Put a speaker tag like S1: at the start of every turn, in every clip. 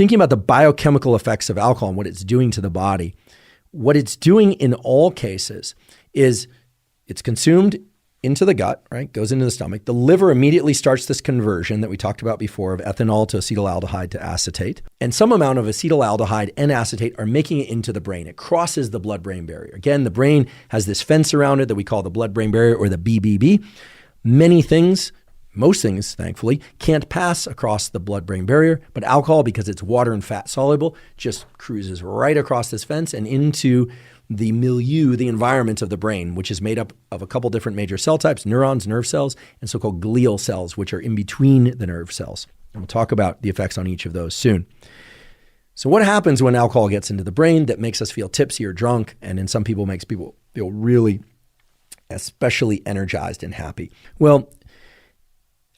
S1: Thinking about the biochemical effects of alcohol and what it's doing to the body, what it's doing in all cases is it's consumed into the gut, right? Goes into the stomach. The liver immediately starts this conversion that we talked about before of ethanol to acetaldehyde to acetate. And some amount of acetaldehyde and acetate are making it into the brain. It crosses the blood-brain barrier. Again, the brain has this fence around it that we call the blood-brain barrier, or the BBB. Many things, most things, thankfully, can't pass across the blood-brain barrier, but alcohol, because it's water and fat soluble, just cruises right across this fence and into the milieu, the environment of the brain, which is made up of a couple different major cell types: neurons, nerve cells, and so-called glial cells, which are in between the nerve cells. And we'll talk about the effects on each of those soon. So what happens when alcohol gets into the brain that makes us feel tipsy or drunk, and in some people makes people feel really especially energized and happy? Well,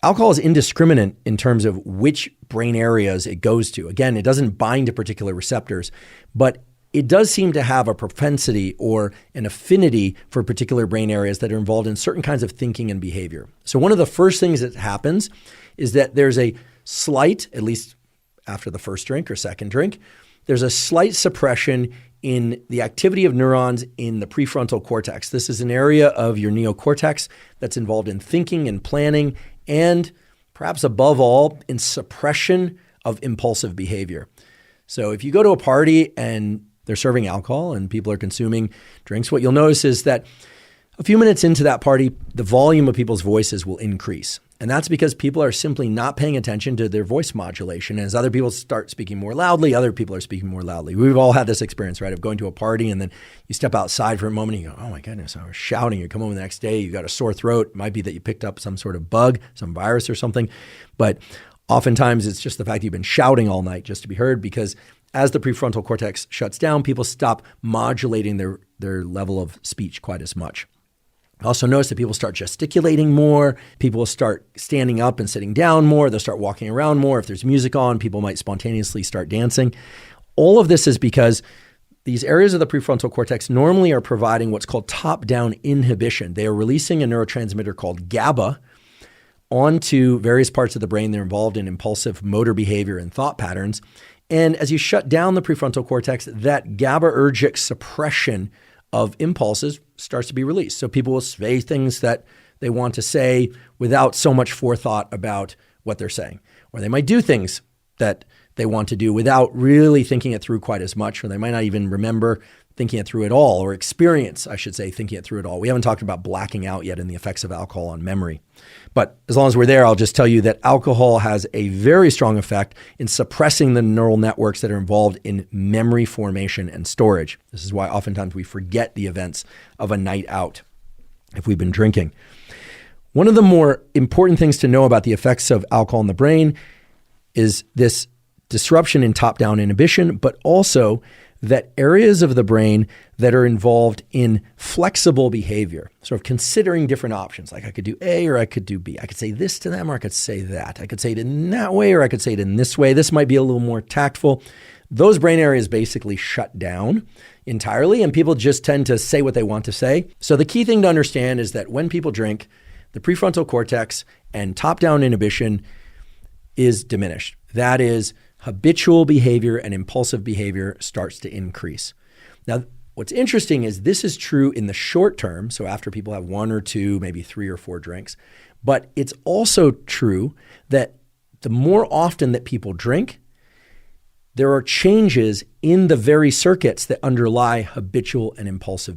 S1: alcohol is indiscriminate in terms of which brain areas it goes to. Again, it doesn't bind to particular receptors, but it does seem to have a propensity or an affinity for particular brain areas that are involved in certain kinds of thinking and behavior. So one of the first things that happens is that there's a slight, at least after the first drink or second drink, there's a slight suppression in the activity of neurons in the prefrontal cortex. This is an area of your neocortex that's involved in thinking and planning, and perhaps above all, in suppression of impulsive behavior. So if you go to a party and they're serving alcohol and people are consuming drinks, what you'll notice is that a few minutes into that party, the volume of people's voices will increase. And that's because people are simply not paying attention to their voice modulation. As other people start speaking more loudly, other people are speaking more loudly. We've all had this experience, right, of going to a party and then you step outside for a moment and you go, oh my goodness, I was shouting. You come home the next day, you got a sore throat. It might be that you picked up some sort of bug, some virus or something. But oftentimes it's just the fact that you've been shouting all night just to be heard, because as the prefrontal cortex shuts down, people stop modulating their level of speech quite as much. I also notice that people start gesticulating more. People will start standing up and sitting down more. They'll start walking around more. If there's music on, people might spontaneously start dancing. All of this is because these areas of the prefrontal cortex normally are providing what's called top-down inhibition. They are releasing a neurotransmitter called GABA onto various parts of the brain. They're involved in impulsive motor behavior and thought patterns. And as you shut down the prefrontal cortex, that GABAergic suppression of impulses starts to be released. So people will say things that they want to say without so much forethought about what they're saying. Or they might do things that they want to do without really thinking it through quite as much, or they might not even remember thinking it through at all, or experience, I should say, thinking it through at all. We haven't talked about blacking out yet and the effects of alcohol on memory. But as long as we're there, I'll just tell you that alcohol has a very strong effect in suppressing the neural networks that are involved in memory formation and storage. This is why oftentimes we forget the events of a night out if we've been drinking. One of the more important things to know about the effects of alcohol in the brain is this disruption in top-down inhibition, but also that areas of the brain that are involved in flexible behavior, sort of considering different options, like I could do A or I could do B. I could say this to them or I could say that. I could say it in that way or I could say it in this way. This might be a little more tactful. Those brain areas basically shut down entirely, and people just tend to say what they want to say. So the key thing to understand is that when people drink, the prefrontal cortex and top-down inhibition is diminished. That is, habitual behavior and impulsive behavior starts to increase. Now, what's interesting is this is true in the short term, so after people have one or two, maybe 3 or 4 drinks, but it's also true that the more often that people drink, there are changes in the very circuits that underlie habitual and impulsive